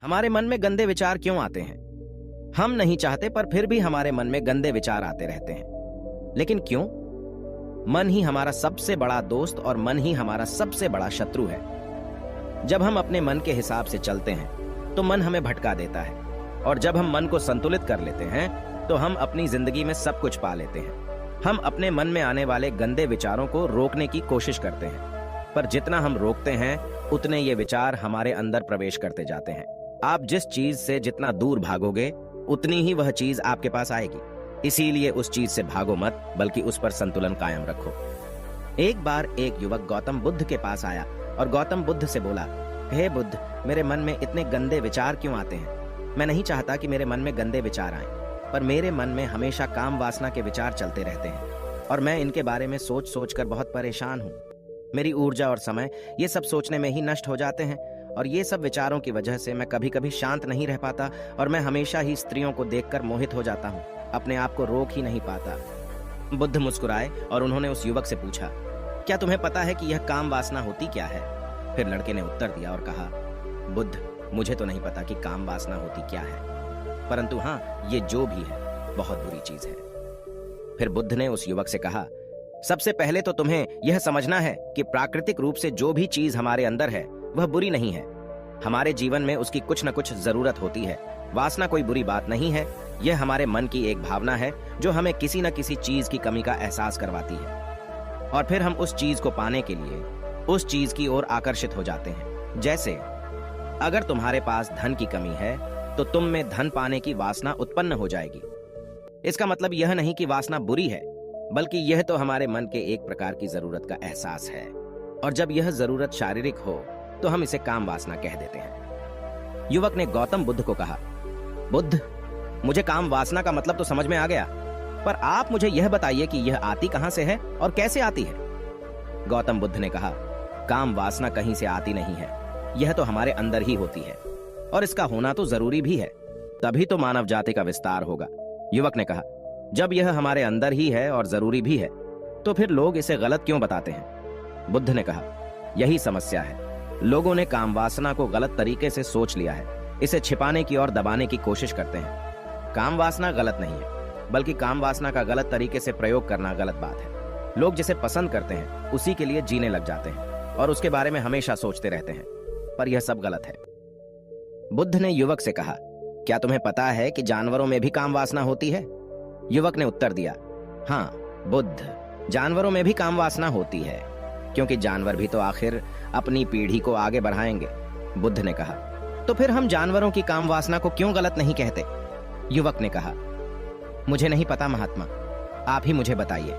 हमारे मन में गंदे विचार क्यों आते हैं? हम नहीं चाहते पर फिर भी हमारे मन में गंदे विचार आते रहते हैं। लेकिन क्यों? मन ही हमारा सबसे बड़ा दोस्त और मन ही हमारा सबसे बड़ा शत्रु है। जब हम अपने मन के हिसाब से चलते हैं तो मन हमें भटका देता है, और जब हम मन को संतुलित कर लेते हैं तो हम अपनी जिंदगी में सब कुछ पा लेते हैं। हम अपने मन में आने वाले गंदे विचारों को रोकने की कोशिश करते हैं, पर जितना हम रोकते हैं उतने ये विचार हमारे अंदर प्रवेश करते जाते हैं। आप जिस चीज से जितना दूर भागोगे उतनी ही वह चीज आपके पास आएगी। इसीलिए उस चीज से भागो मत, बल्कि उस पर संतुलन कायम रखो। एक बार एक युवक गौतम बुद्ध के पास आया और गौतम बुद्ध से बोला, हे बुद्ध, मेरे मन में इतने गंदे विचार क्यों आते हैं? मैं नहीं चाहता कि मेरे मन में गंदे विचार आएं, पर मेरे मन में हमेशा काम वासना के विचार चलते रहते हैं और मैं इनके बारे में सोच सोच कर बहुत परेशान हूँ। मेरी ऊर्जा और समय ये सब सोचने में ही नष्ट हो जाते हैं, और ये सब विचारों की वजह से मैं कभी कभी शांत नहीं रह पाता और मैं हमेशा ही स्त्रियों को देखकर मोहित हो जाता हूँ, अपने आप को रोक ही नहीं पाता। बुद्ध मुस्कुराए और उन्होंने उस युवक से पूछा, क्या तुम्हें पता है कि यह काम वासना होती क्या है? फिर लड़के ने उत्तर दिया और कहा, बुद्ध, मुझे तो नहीं पता कि काम वासना होती क्या है, परंतु हाँ, ये जो भी है बहुत बुरी चीज है। फिर बुद्ध ने उस युवक से कहा, सबसे पहले तो तुम्हें यह समझना है कि प्राकृतिक रूप से जो भी चीज हमारे अंदर है वह बुरी नहीं है। हमारे जीवन में उसकी कुछ न कुछ जरूरत होती है। वासना कोई बुरी बात नहीं है, यह हमारे मन की एक भावना है जो हमें किसी न किसी चीज की कमी का एहसास करवाती है, और फिर हम उस चीज को पाने के लिए उस चीज की ओर आकर्षित हो जाते हैं। जैसे अगर तुम्हारे पास धन की कमी है तो तुम में धन पाने की वासना उत्पन्न हो जाएगी। इसका मतलब यह नहीं कि वासना बुरी है, बल्कि यह तो हमारे मन के एक प्रकार की जरूरत का एहसास है, और जब यह जरूरत शारीरिक हो तो हम इसे काम वासना कह देते हैं। युवक ने गौतम बुद्ध को कहा, बुद्ध, मुझे काम वासना का मतलब तो समझ में आ गया, पर आप मुझे यह बताइए कि यह आती कहां से है और कैसे आती है? गौतम बुद्ध ने कहा, काम वासना कहीं से आती नहीं है, यह तो हमारे अंदर ही होती है, और इसका होना तो जरूरी भी है, तभी तो मानव जाति का विस्तार होगा। युवक ने कहा, जब यह हमारे अंदर ही है और जरूरी भी है तो फिर लोग इसे गलत क्यों बताते हैं? बुद्ध ने कहा, यही समस्या है। लोगों ने काम वासना को गलत तरीके से सोच लिया है, इसे छिपाने की और दबाने की कोशिश करते हैं। काम वासना गलत नहीं है, बल्कि काम वासना का गलत तरीके से प्रयोग करना गलत बात है। लोग जिसे पसंद करते हैं उसी के लिए जीने लग जाते हैं और उसके बारे में हमेशा सोचते रहते हैं, पर यह सब गलत है। बुद्ध ने युवक से कहा, क्या तुम्हें पता है कि जानवरों में भी काम वासना होती है? युवक ने उत्तर दिया, हाँ बुद्ध, जानवरों में भी काम वासना होती है, क्योंकि जानवर भी तो आखिर अपनी पीढ़ी को आगे बढ़ाएंगे। बुद्ध ने कहा, तो फिर हम जानवरों की काम वासना को क्यों गलत नहीं कहते? युवक ने कहा, मुझे नहीं पता महात्मा, आप ही मुझे बताइए।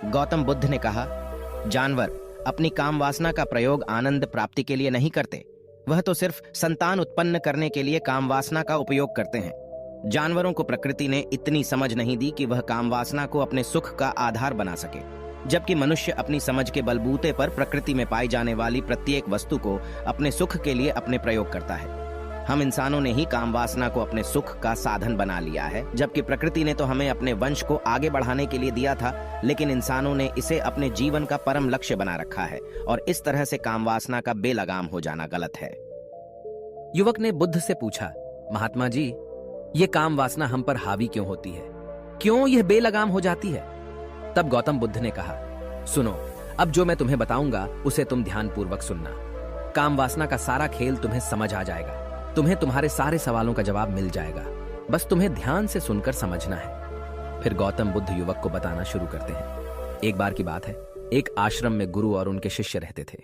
गौतम बुद्ध ने कहा, जानवर अपनी काम वासना का प्रयोग आनंद प्राप्ति के लिए नहीं करते, वह तो सिर्फ संतान उत्पन्न करने के लिए काम वासना का उपयोग करते हैं। जानवरों को प्रकृति ने इतनी समझ नहीं दी कि वह काम वासना को अपने सुख का आधार बना सके, जबकि मनुष्य अपनी समझ के बलबूते पर प्रकृति में पाई जाने वाली प्रत्येक वस्तु को अपने सुख के लिए अपने प्रयोग करता है। हम इंसानों ने ही काम वासना को अपने सुख का साधन बना लिया है, जबकि प्रकृति ने तो हमें अपने वंश को आगे बढ़ाने के लिए दिया था, लेकिन इंसानों ने इसे अपने जीवन का परम लक्ष्य बना रखा है, और इस तरह से काम वासना का बेलगाम हो जाना गलत है। युवक ने बुद्ध से पूछा, महात्मा जी, ये काम वासना हम पर हावी क्यों होती है? क्यों यह बेलगाम हो जाती है? तब गौतम बुद्ध ने कहा, सुनो, अब जो मैं तुम्हें बताऊंगा उसे तुम ध्यानपूर्वक सुनना। काम वासना का सारा खेल तुम्हें समझ आ जाएगा, तुम्हें तुम्हारे सारे सवालों का जवाब मिल जाएगा, बस तुम्हें ध्यान से सुनकर समझना है। फिर गौतम बुद्ध युवक को बताना शुरू करते हैं। एक बार की बात है, एक आश्रम में गुरु और उनके शिष्य रहते थे।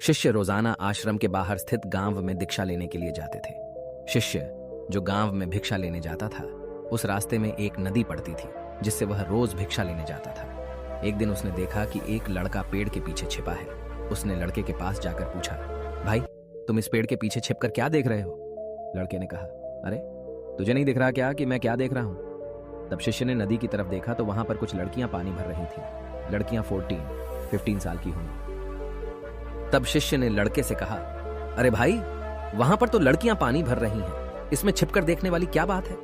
शिष्य रोजाना आश्रम के बाहर स्थित गांव में भिक्षा लेने के लिए जाते थे। शिष्य जो गांव में भिक्षा लेने जाता था, उस रास्ते में एक नदी पड़ती थी जिससे वह रोज भिक्षा लेने जाता था। एक दिन उसने देखा कि एक लड़का पेड़ के पीछे छिपा है। उसने लड़के के पास जाकर पूछा, भाई, तुम इस पेड़ के पीछे छिपकर क्या देख रहे हो? लड़के ने कहा, अरे तुझे नहीं दिख रहा क्या कि मैं क्या देख रहा हूं? तब शिष्य ने नदी की तरफ देखा तो वहां पर कुछ लड़कियां पानी भर रही थी। लड़कियां 14-15 साल की होंगी। तब शिष्य ने लड़के से कहा, अरे भाई, वहां पर तो लड़कियां पानी भर रही हैं, इसमें छिपकर देखने वाली क्या बात है?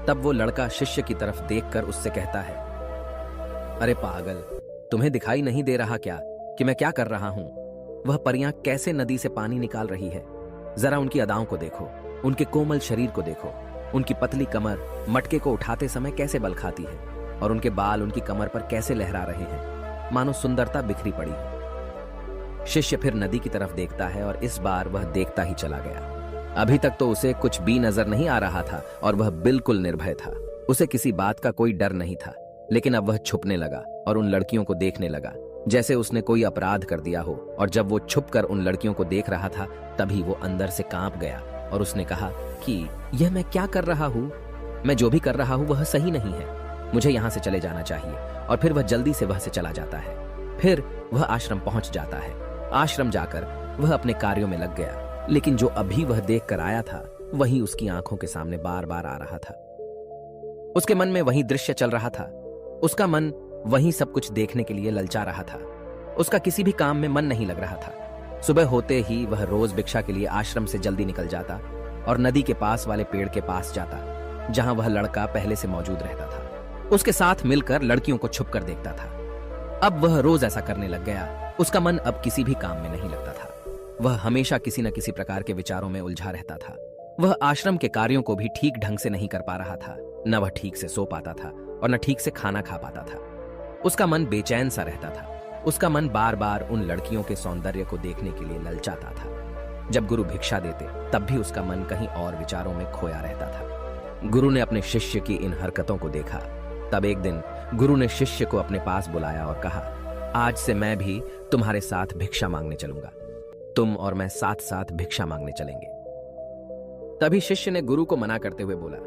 तब वो लड़का शिष्य की तरफ देखकर उससे कहता है, अरे पागल, तुम्हें दिखाई नहीं दे रहा क्या कि मैं क्या कर रहा हूं? वह परियां कैसे नदी से पानी निकाल रही है। जरा उनकी अदाओं को देखो, उनके कोमल शरीर को देखो, उनकी पतली कमर मटके को उठाते समय कैसे बल खाती है, और उनके बाल उनकी कमर पर कैसे लहरा रहे हैं, मानो सुंदरता बिखरी पड़ी हो। शिष्य फिर नदी की तरफ देखता है और इस बार वह देखता ही चला गया। अभी तक तो उसे कुछ भी नजर नहीं आ रहा था और वह बिल्कुल निर्भय था। उसे किसी बात का कोई डर नहीं था, लेकिन अब वह छुपने लगा और उन लड़कियों को देखने लगा जैसे उसने कोई अपराध कर दिया हो। और जब वो छुपकर उन लड़कियों को देख रहा था तभी वो अंदर से कांप गया और उसने कहा कि यह मैं क्या कर रहा हूँ? मैं जो भी कर रहा हूँ वह सही नहीं है, मुझे यहाँ से चले जाना चाहिए। और फिर वह जल्दी से वह से चला जाता है। फिर वह आश्रम पहुंच जाता है। आश्रम जाकर वह अपने कार्यों में लग गया, लेकिन जो अभी वह देख कर आया था वही उसकी आंखों के सामने बार बार आ रहा था। उसके मन में वही दृश्य चल रहा था। उसका मन वही सब कुछ देखने के लिए ललचा रहा था। उसका किसी भी काम में मन नहीं लग रहा था। सुबह होते ही वह रोज भिक्षा के लिए आश्रम से जल्दी निकल जाता और नदी के पास वाले पेड़ के पास जाता, जहां वह लड़का पहले से मौजूद रहता था। उसके साथ मिलकर लड़कियों को छुपकर देखता था। अब वह रोज ऐसा करने लग गया। उसका मन अब किसी भी काम में नहीं लगता था। वह हमेशा किसी न किसी प्रकार के विचारों में उलझा रहता था। वह आश्रम के कार्यों को भी ठीक ढंग से नहीं कर पा रहा था। न वह ठीक से सो पाता था और न ठीक से खाना खा पाता था। उसका मन बेचैन सा रहता था। उसका मन बार बार उन लड़कियों के सौंदर्य को देखने के लिए ललचाता था। जब गुरु भिक्षा देते तब भी उसका मन कहीं और विचारों में खोया रहता था। गुरु ने अपने शिष्य की इन हरकतों को देखा। तब एक दिन गुरु ने शिष्य को अपने पास बुलाया और कहा, आज से मैं भी तुम्हारे साथ भिक्षा मांगने चलूंगा। तुम और मैं साथ साथ भिक्षा मांगने चलेंगे। तभी शिष्य ने गुरु को मना करते हुए बोला,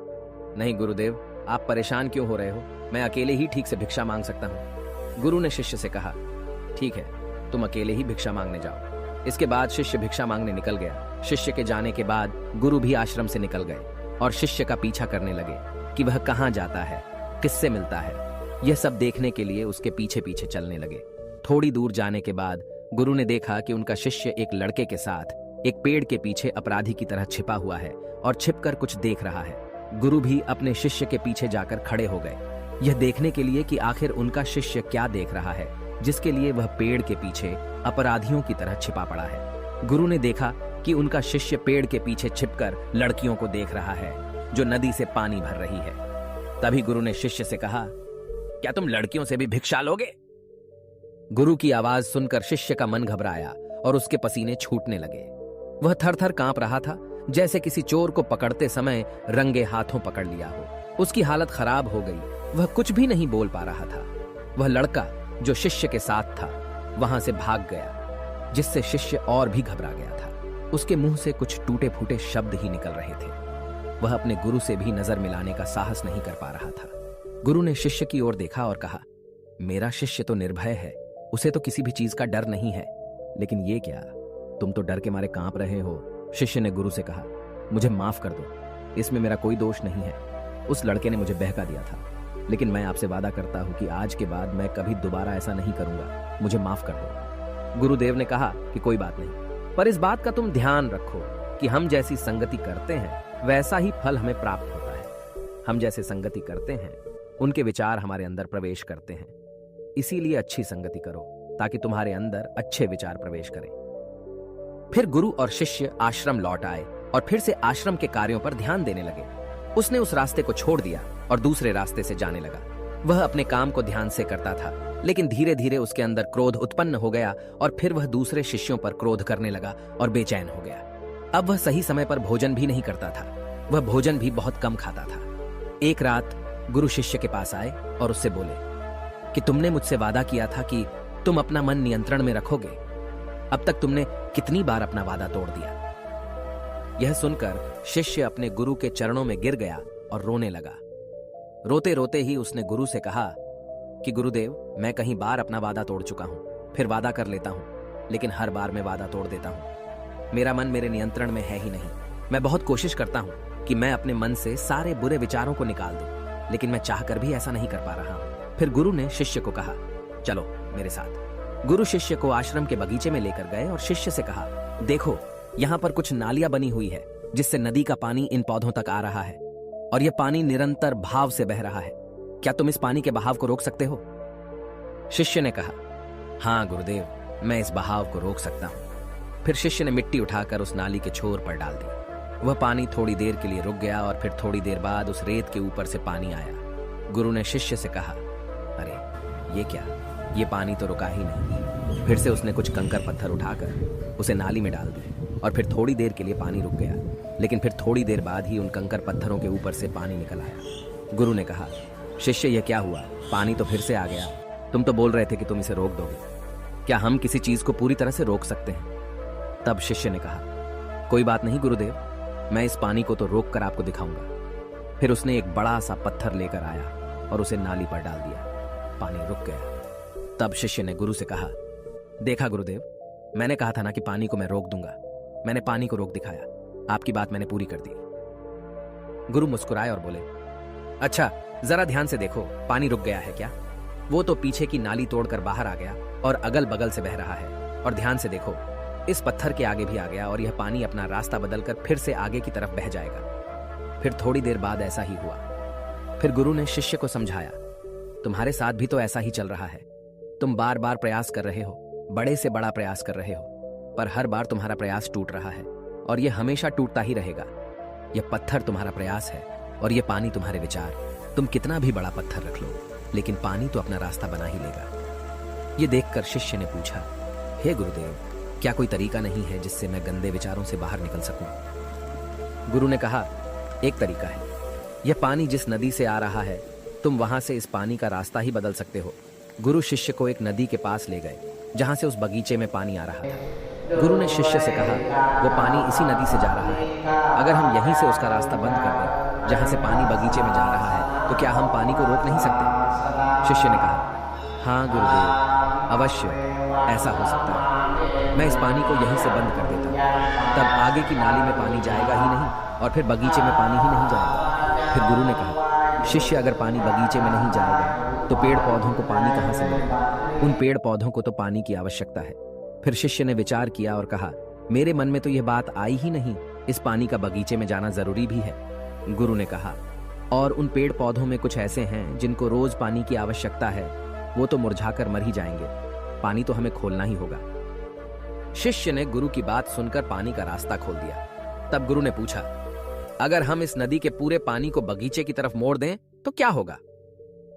नहीं गुरुदेव, आप परेशान क्यों हो रहे हो? मैं अकेले ही ठीक से भिक्षा मांग सकता हूं। गुरु ने शिष्य से कहा, ठीक है, तुम अकेले ही भिक्षा मांगने जाओ। इसके बाद शिष्य भिक्षा मांगने निकल गया। शिष्य के जाने के बाद गुरु भी आश्रम से निकल गए और शिष्य का पीछा करने लगे कि वह कहां जाता है, किससे मिलता है। यह सब देखने के लिए उसके पीछे पीछे चलने लगे। थोड़ी दूर जाने के बाद गुरु ने देखा कि उनका शिष्य एक लड़के के साथ एक पेड़ के पीछे अपराधी की तरह छिपा हुआ है और छिपकर कुछ देख रहा है। गुरु भी अपने शिष्य के पीछे जाकर खड़े हो गए, यह देखने के लिए कि आखिर उनका शिष्य क्या देख रहा है जिसके लिए वह पेड़ के पीछे अपराधियों की तरह छिपा पड़ा है। गुरु ने देखा कि उनका शिष्य पेड़ के पीछे छिपकर लड़कियों को देख रहा है जो नदी से पानी भर रही है। तभी गुरु ने शिष्य से कहा, क्या तुम लड़कियों से भी भिक्षा लोगे? गुरु की आवाज सुनकर शिष्य का मन घबराया और उसके पसीने छूटने लगे। वह थर थर कांप रहा था, जैसे किसी चोर को पकड़ते समय रंगे हाथों पकड़ लिया हो। उसकी हालत खराब हो गई, वह कुछ भी नहीं बोल पा रहा था। वह लड़का जो शिष्य के साथ था वहां से भाग गया, जिससे शिष्य और भी घबरा गया था। उसके मुंह से कुछ टूटे फूटे शब्द ही निकल रहे थे। वह अपने गुरु से भी नजर मिलाने का साहस नहीं कर पा रहा था। गुरु ने शिष्य की ओर देखा और कहा, मेरा शिष्य तो निर्भय है, उसे तो किसी भी चीज का डर नहीं है, लेकिन ये क्या, तुम तो डर के मारे कांप रहे हो। शिष्य ने गुरु से कहा, मुझे माफ कर दो, इसमें मेरा कोई दोष नहीं है। उस लड़के ने मुझे बहका दिया था, लेकिन मैं आपसे वादा करता हूं कि आज के बाद मैं कभी दोबारा ऐसा नहीं करूंगा, मुझे माफ कर दो। गुरुदेव ने कहा कि कोई बात नहीं, पर इस बात का तुम ध्यान रखो कि हम जैसी संगति करते हैं वैसा ही फल हमें प्राप्त होता है। हम जैसे संगति करते हैं उनके विचार हमारे अंदर प्रवेश करते हैं, इसीलिए अच्छी संगति करो ताकि तुम्हारे अंदर अच्छे विचार प्रवेश करें। फिर गुरु और शिष्य आश्रम लौट आए और फिर से आश्रम के कार्यों पर ध्यान देने लगे। उसने उस रास्ते को छोड़ दिया और दूसरे रास्ते से जाने लगा। वह अपने काम को ध्यान से करता था, लेकिन धीरे धीरे उसके अंदर क्रोध उत्पन्न हो गया और फिर वह दूसरे शिष्यों पर क्रोध करने लगा और बेचैन हो गया। अब वह सही समय पर भोजन भी नहीं करता था, वह भोजन भी बहुत कम खाता था। एक रात गुरु शिष्य के पास आए और उससे बोले कि तुमने मुझसे वादा किया था कि तुम अपना मन नियंत्रण में रखोगे, अब तक तुमने कितनी बार अपना वादा तोड़ दिया। यह सुनकर शिष्य अपने गुरु के चरणों में गिर गया और रोने लगा। रोते रोते ही उसने गुरु से कहा कि गुरुदेव, मैं कहीं बार अपना वादा तोड़ चुका हूं, फिर वादा कर लेता हूं, लेकिन हर बार मैं वादा तोड़ देता हूं। मेरा मन मेरे नियंत्रण में है ही नहीं। मैं बहुत कोशिश करता हूं कि मैं अपने मन से सारे बुरे विचारों को निकाल दूं, लेकिन मैं चाहकर भी ऐसा नहीं कर पा रहा हूं। फिर गुरु ने शिष्य को कहा, चलो मेरे साथ। गुरु शिष्य को आश्रम के बगीचे में लेकर गए और शिष्य से कहा, देखो यहाँ पर कुछ नालियां बनी हुई है जिससे नदी का पानी इन पौधों तक आ रहा है और यह पानी निरंतर भाव से बह रहा है। क्या तुम इस पानी के बहाव को रोक सकते हो? शिष्य ने कहा, हाँ गुरुदेव, मैं इस बहाव को रोक सकता हूं। फिर शिष्य ने मिट्टी उठाकर उस नाली के छोर पर डाल दी। वह पानी थोड़ी देर के लिए रुक गया और फिर थोड़ी देर बाद उस रेत के ऊपर से पानी आया। गुरु ने शिष्य से कहा, अरे ये क्या, ये पानी तो रुका ही नहीं। फिर से उसने कुछ कंकर पत्थर उठाकर उसे नाली में डाल दिए और फिर थोड़ी देर के लिए पानी रुक गया, लेकिन फिर थोड़ी देर बाद ही उन कंकर पत्थरों के ऊपर से पानी निकल आया। गुरु ने कहा, शिष्य ये क्या हुआ, पानी तो फिर से आ गया। तुम तो बोल रहे थे कि तुम इसे रोक दोगे। क्या हम किसी चीज को पूरी तरह से रोक सकते हैं? तब शिष्य ने कहा, कोई बात नहीं गुरुदेव, मैं इस पानी को तो रोक कर आपको दिखाऊंगा। फिर उसने एक बड़ा सा पत्थर लेकर आया और उसे नाली पर डाल दिया। पानी रुक गया। तब शिष्य ने गुरु से कहा, देखा गुरुदेव, मैंने कहा था ना कि पानी को मैं रोक दूंगा। मैंने पानी को रोक दिखाया, आपकी बात मैंने पूरी कर दी। गुरु मुस्कुराए और बोले, अच्छा जरा ध्यान से देखो, पानी रुक गया है क्या? वो तो पीछे की नाली तोड़कर बाहर आ गया और अगल बगल से बह रहा है। और ध्यान से देखो, इस पत्थर के आगे भी आ गया और यह पानी अपना रास्ता बदलकर फिर से आगे की तरफ बह जाएगा। फिर थोड़ी देर बाद ऐसा ही हुआ। फिर गुरु ने शिष्य को समझाया, तुम्हारे साथ भी तो ऐसा ही चल रहा है। तुम बार बार प्रयास कर रहे हो, बड़े से बड़ा प्रयास कर रहे हो, पर हर बार तुम्हारा प्रयास टूट रहा है और यह हमेशा टूटता ही रहेगा। यह पत्थर तुम्हारा प्रयास है और यह पानी तुम्हारे विचार। तुम कितना भी बड़ा पत्थर रख लो, लेकिन पानी तो अपना रास्ता बना ही लेगा। ये देखकर शिष्य ने पूछा, हे गुरुदेव, क्या कोई तरीका नहीं है जिससे मैं गंदे विचारों से बाहर निकल सकूं? गुरु ने कहा, एक तरीका है। यह पानी जिस नदी से आ रहा है, तुम वहां से इस पानी का रास्ता ही बदल सकते हो। गुरु शिष्य को एक नदी के पास ले गए जहां से उस बगीचे में पानी आ रहा था। गुरु ने शिष्य से कहा, वो पानी इसी नदी से जा रहा है। अगर हम यहीं से उसका रास्ता बंद कर दें जहां से पानी बगीचे में जा रहा है, तो क्या हम पानी को रोक नहीं सकते? शिष्य ने कहा, हाँ गुरुदेव, अवश्य ऐसा हो सकता है। मैं इस पानी को यहीं से बंद कर देता हूँ, तब आगे की नाली में पानी जाएगा ही नहीं और फिर बगीचे में पानी ही नहीं जाएगा। फिर गुरु ने कहा, शिष्य अगर पानी बगीचे में नहीं जाएगा तो पेड़ पौधों को पानी कहाँ से मिलेगा? उन पेड़ पौधों को तो पानी की आवश्यकता है। फिर शिष्य ने विचार किया और कहा, मेरे मन में तो यह बात आई ही नहीं, इस पानी का बगीचे में जाना जरूरी भी है। गुरु ने कहा, और उन पेड़ पौधों में कुछ ऐसे हैं जिनको रोज पानी की आवश्यकता है, वो तो मुरझाकर मर ही जाएंगे। पानी तो हमें खोलना ही होगा। शिष्य ने गुरु की बात सुनकर पानी का रास्ता खोल दिया। तब गुरु ने पूछा, अगर हम इस नदी के पूरे पानी को बगीचे की तरफ मोड़ दें तो क्या होगा?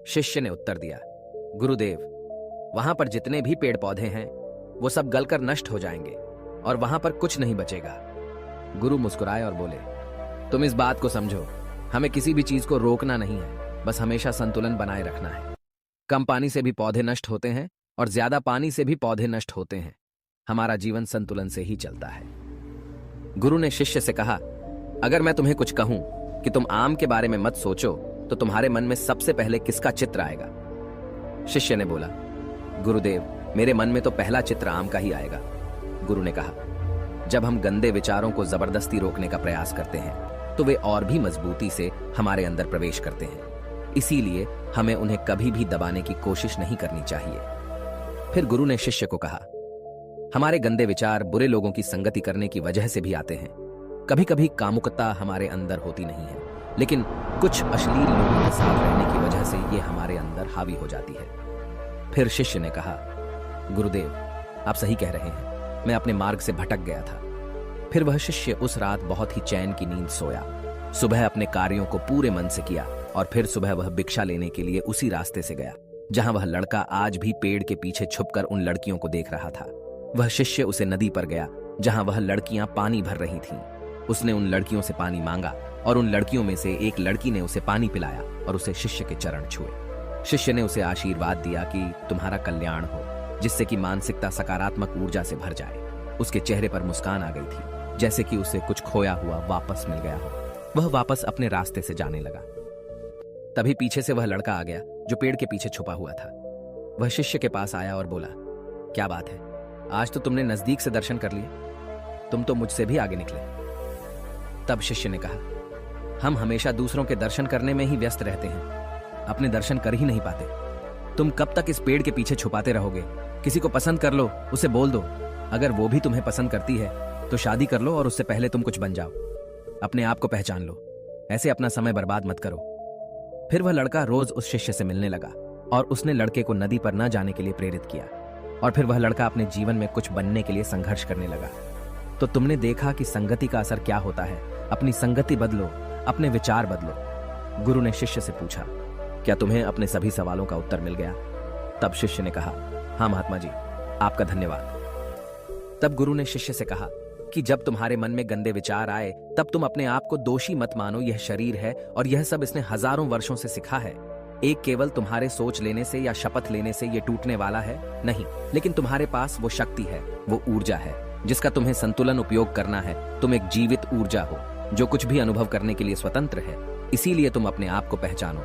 शिष्य ने उत्तर दिया, गुरुदेव, वहां पर जितने भी पेड़ पौधे हैं वो सब गलकर नष्ट हो जाएंगे और वहां पर कुछ नहीं बचेगा। गुरु मुस्कुराए और बोले, तुम इस बात को समझो, हमें किसी भी चीज को रोकना नहीं है, बस हमेशा संतुलन बनाए रखना है। कम पानी से भी पौधे नष्ट होते हैं और ज्यादा पानी से भी पौधे नष्ट होते हैं। हमारा जीवन संतुलन से ही चलता है। गुरु ने शिष्य से कहा, अगर मैं तुम्हें कुछ कहूं कि तुम आम के बारे में मत सोचो, तो तुम्हारे मन में सबसे पहले किसका चित्र आएगा? शिष्य ने बोला, गुरुदेव, मेरे मन में तो पहला चित्र आम का ही आएगा। गुरु ने कहा, जब हम गंदे विचारों को जबरदस्ती रोकने का प्रयास करते हैं तो वे और भी मजबूती से हमारे अंदर प्रवेश करते हैं। इसीलिए हमें उन्हें कभी भी दबाने की कोशिश नहीं करनी चाहिए। फिर गुरु ने शिष्य को कहा, हमारे गंदे विचार बुरे लोगों की संगति करने की वजह से भी आते हैं। कभी कभी कामुकता हमारे अंदर होती नहीं है, लेकिन कुछ अश्लील लोगों के साथ रहने की वजह से ये हमारे अंदर हावी हो जाती है। फिर शिष्य ने कहा, गुरुदेव, आप सही कह रहे हैं, मैं अपने मार्ग से भटक गया था। फिर वह शिष्य उस रात बहुत ही चैन की नींद सोया। सुबह अपने कार्यों को पूरे मन से किया और फिर सुबह वह भिक्षा लेने के लिए उसी रास्ते से गया जहां वह लड़का आज भी पेड़ के पीछे छुपकर उन लड़कियों को देख रहा था। वह शिष्य उसे नदी पर गया जहां वह लड़कियां पानी भर रही थीं। उसने उन लड़कियों से पानी मांगा और उन लड़कियों में से एक लड़की ने उसे पानी पिलाया और उसे शिष्य के चरण छुए। शिष्य ने उसे आशीर्वाद दिया कि तुम्हारा कल्याण हो, जिससे कि मानसिकता सकारात्मक ऊर्जा से भर जाए। उसके चेहरे पर मुस्कान आ गई थी, जैसे कि उसे कुछ खोया हुआ वापस मिल गया हो। वह वापस अपने रास्ते से जाने लगा। तभी पीछे से वह लड़का आ गया जो पेड़ के पीछे छुपा हुआ था। वह शिष्य के पास आया और बोला, क्या बात है, आज तो तुमने नजदीक से दर्शन कर लिए, तुम तो मुझसे भी आगे निकले। तब शिष्य ने कहा, हम हमेशा दूसरों के दर्शन करने में ही व्यस्त रहते हैं, अपने दर्शन कर ही नहीं पाते। तुम कब तक इस पेड़ के पीछे छुपाते रहोगे? किसी को पसंद कर लो, उसे बोल दो। अगर वो भी तुम्हें पसंद करती है तो शादी कर लो और उससे पहले तुम कुछ बन जाओ। अपने आप को पहचान लो, ऐसे अपना समय बर्बाद मत करो। फिर वह लड़का रोज उस शिष्य से मिलने लगा और उसने लड़के को नदी पर न जाने के लिए प्रेरित किया। और फिर वह लड़का अपने जीवन में कुछ बनने के लिए संघर्ष करने लगा। तो तुमने देखा कि संगति का असर क्या होता है। अपनी संगति बदलो, अपने विचार बदलो। गुरु ने शिष्य से पूछा, क्या तुम्हें अपने सभी सवालों का उत्तर मिल गया? तब शिष्य ने कहा, हाँ महात्मा जी, आपका धन्यवाद। तब गुरु ने शिष्य से कहा कि जब तुम्हारे मन में गंदे विचार आए तब तुम अपने आप को दोषी मत मानो। यह शरीर है और यह सब इसने हजारों वर्षों से सिखा है। एक केवल तुम्हारे सोच लेने से या शपथ लेने से यह टूटने वाला है नहीं, लेकिन तुम्हारे पास वो शक्ति है, वो ऊर्जा है जिसका तुम्हें संतुलन उपयोग करना है। तुम एक जीवित ऊर्जा हो जो कुछ भी अनुभव करने के लिए स्वतंत्र है। इसीलिए तुम अपने आप को पहचानो।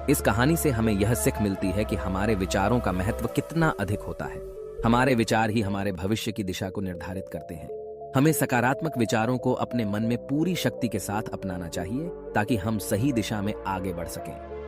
इस कहानी से हमें यह सीख मिलती है कि हमारे विचारों का महत्व कितना अधिक होता है। हमारे विचार ही हमारे भविष्य की दिशा को निर्धारित करते हैं। हमें सकारात्मक विचारों को अपने मन में पूरी शक्ति के साथ अपनाना चाहिए ताकि हम सही दिशा में आगे बढ़ सकें।